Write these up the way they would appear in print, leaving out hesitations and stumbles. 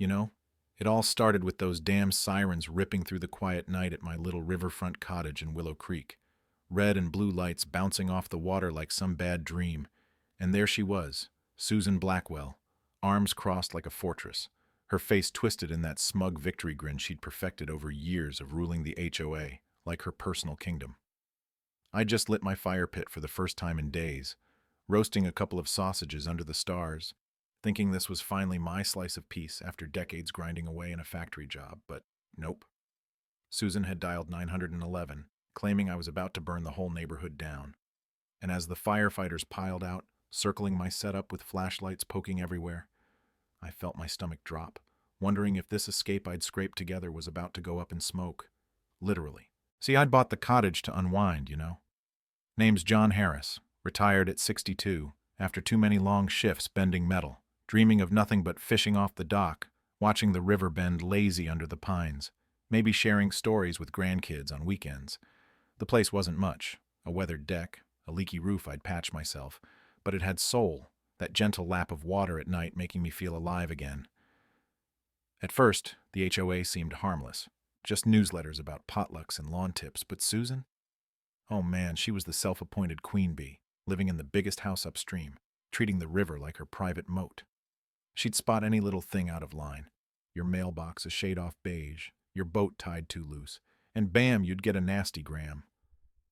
You know, it all started with those damn sirens ripping through the quiet night at my little riverfront cottage in Willow Creek. Red and blue lights bouncing off the water like some bad dream. And there she was, Susan Blackwell, arms crossed like a fortress, her face twisted in that smug victory grin she'd perfected over years of ruling the HOA, like her personal kingdom. I just lit my fire pit for the first time in days, roasting a couple of sausages under the stars, thinking this was finally my slice of peace after decades grinding away in a factory job, but nope. Susan had dialed 911, claiming I was about to burn the whole neighborhood down. And as the firefighters piled out, circling my setup with flashlights poking everywhere, I felt my stomach drop, wondering if this escape I'd scraped together was about to go up in smoke. Literally. See, I'd bought the cottage to unwind, you know. Name's John Harris, retired at 62, after too many long shifts bending metal, dreaming of nothing but fishing off the dock, watching the river bend lazy under the pines, maybe sharing stories with grandkids on weekends. The place wasn't much, a weathered deck, a leaky roof I'd patched myself, but it had soul, that gentle lap of water at night making me feel alive again. At first, the HOA seemed harmless, just newsletters about potlucks and lawn tips, but Susan? Oh man, she was the self-appointed queen bee, living in the biggest house upstream, treating the river like her private moat. She'd spot any little thing out of line, your mailbox a shade off beige, your boat tied too loose, and bam, you'd get a nasty gram.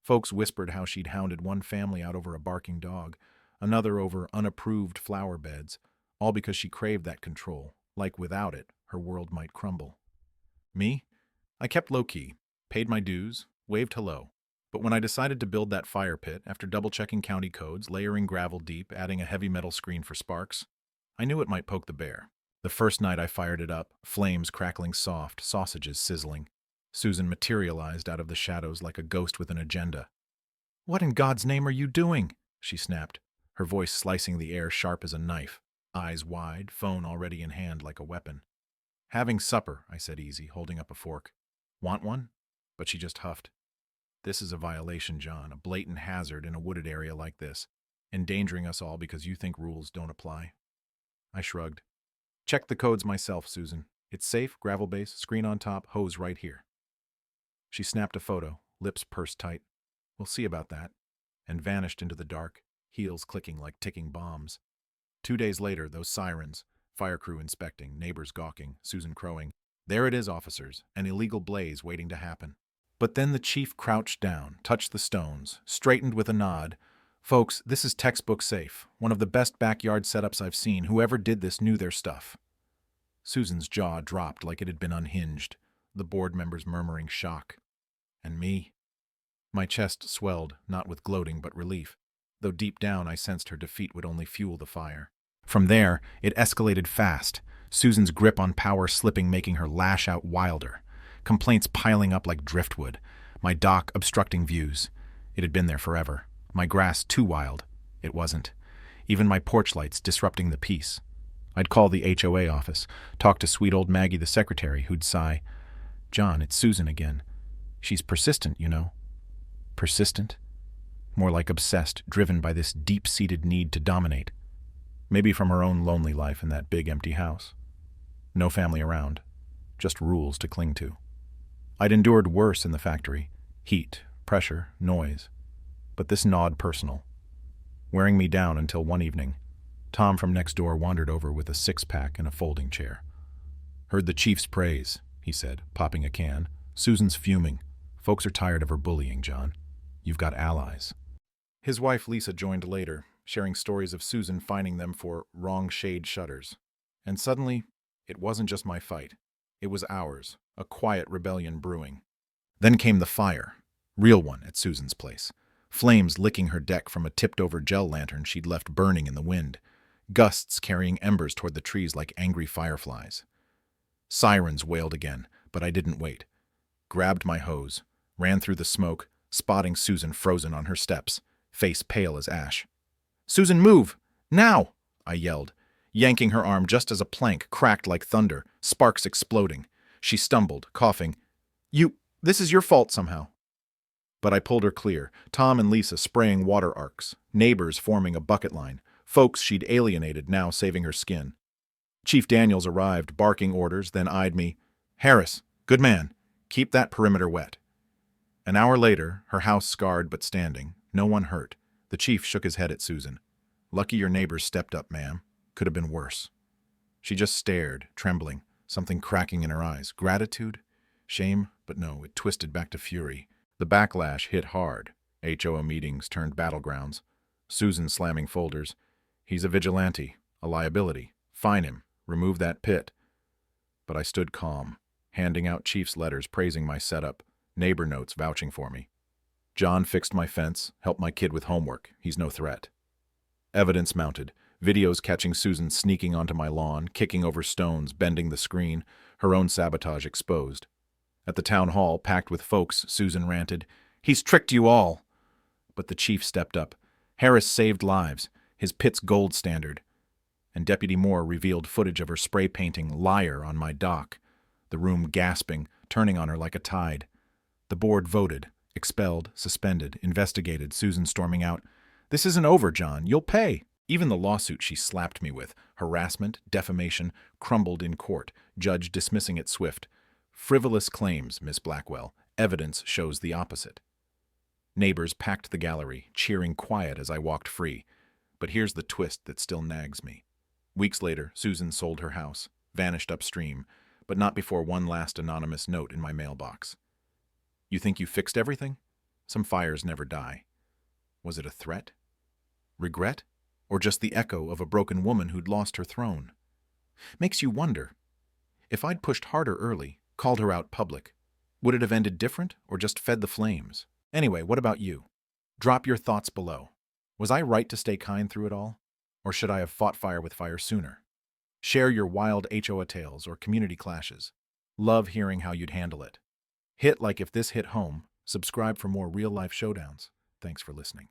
Folks whispered how she'd hounded one family out over a barking dog, another over unapproved flower beds, all because she craved that control, like without it, her world might crumble. Me? I kept low-key, paid my dues, waved hello. But when I decided to build that fire pit, after double-checking county codes, layering gravel deep, adding a heavy metal screen for sparks, I knew it might poke the bear. The first night I fired it up, flames crackling soft, sausages sizzling. Susan materialized out of the shadows like a ghost with an agenda. "What in God's name are you doing?" she snapped, her voice slicing the air sharp as a knife, eyes wide, phone already in hand like a weapon. "Having supper," I said easy, holding up a fork. "Want one?" But she just huffed. "This is a violation, John, a blatant hazard in a wooded area like this, endangering us all because you think rules don't apply." I shrugged. "Check the codes myself, Susan. It's safe, gravel base, screen on top, hose right here." She snapped a photo, lips pursed tight. "We'll see about that," and vanished into the dark, heels clicking like ticking bombs. 2 days later, those sirens, fire crew inspecting, neighbors gawking, Susan crowing. There it is, officers, an illegal blaze waiting to happen. But then the chief crouched down, touched the stones, straightened with a nod. "Folks, this is textbook safe. One of the best backyard setups I've seen. Whoever did this knew their stuff." Susan's jaw dropped like it had been unhinged, the board members murmuring shock. And me? My chest swelled, not with gloating but relief, though deep down I sensed her defeat would only fuel the fire. From there, it escalated fast, Susan's grip on power slipping, making her lash out wilder. Complaints piling up like driftwood, my dock obstructing views. It had been there forever. My grass too wild. It wasn't. Even my porch lights disrupting the peace. I'd call the HOA office, talk to sweet old Maggie the secretary, who'd sigh, "John, it's Susan again. She's persistent, you know." Persistent? More like obsessed, driven by this deep-seated need to dominate. Maybe from her own lonely life in that big empty house. No family around. Just rules to cling to. I'd endured worse in the factory. Heat, pressure, noise. But this gnawed personal. Wearing me down until one evening, Tom from next door wandered over with a six-pack and a folding chair. "Heard the chief's praise," he said, popping a can. "Susan's fuming. Folks are tired of her bullying, John. You've got allies." His wife Lisa joined later, sharing stories of Susan finding them for wrong shade shutters. And suddenly, it wasn't just my fight. It was ours, a quiet rebellion brewing. Then came the fire, real one at Susan's place. Flames licking her deck from a tipped-over gel lantern she'd left burning in the wind. Gusts carrying embers toward the trees like angry fireflies. Sirens wailed again, but I didn't wait. Grabbed my hose, ran through the smoke, spotting Susan frozen on her steps, face pale as ash. "Susan, move! Now!" I yelled, yanking her arm just as a plank cracked like thunder, sparks exploding. She stumbled, coughing. This is your fault somehow." But I pulled her clear, Tom and Lisa spraying water arcs, neighbors forming a bucket line, folks she'd alienated now saving her skin. Chief Daniels arrived, barking orders, then eyed me. Harris, good man. Keep that perimeter wet. An hour later, her house scarred but standing, no one hurt. The chief shook his head at Susan. Lucky your neighbors stepped up, ma'am. Could have been worse. She just stared, trembling, something cracking in her eyes. Gratitude? Shame? But no, it twisted back to fury. The backlash hit hard. HOA meetings turned battlegrounds. Susan slamming folders. He's a vigilante, a liability. Fine him. Remove that pit. But I stood calm, handing out chief's letters praising my setup, neighbor notes vouching for me. John fixed my fence, helped my kid with homework. He's no threat. Evidence mounted. Videos catching Susan sneaking onto my lawn, kicking over stones, bending the screen, her own sabotage exposed. At the town hall, packed with folks, Susan ranted, "He's tricked you all." But the chief stepped up. Harris saved lives, his pit's gold standard. And Deputy Moore revealed footage of her spray painting "liar" on my dock, the room gasping, turning on her like a tide. The board voted, expelled, suspended, investigated, Susan storming out, "This isn't over, John. You'll pay." Even the lawsuit she slapped me with, harassment, defamation, crumbled in court, judge dismissing it swift. Frivolous claims, Miss Blackwell. Evidence shows the opposite. Neighbors packed the gallery, cheering quiet as I walked free. But here's the twist that still nags me. Weeks later, Susan sold her house, vanished upstream, but not before one last anonymous note in my mailbox. You think you fixed everything? Some fires never die. Was it a threat? Regret? Or just the echo of a broken woman who'd lost her throne? Makes you wonder. If I'd pushed harder early, called her out public, would it have ended different or just fed the flames? Anyway, what about you? Drop your thoughts below. Was I right to stay kind through it all? Or should I have fought fire with fire sooner? Share your wild HOA tales or community clashes. Love hearing how you'd handle it. Hit like if this hit home. Subscribe for more real-life showdowns. Thanks for listening.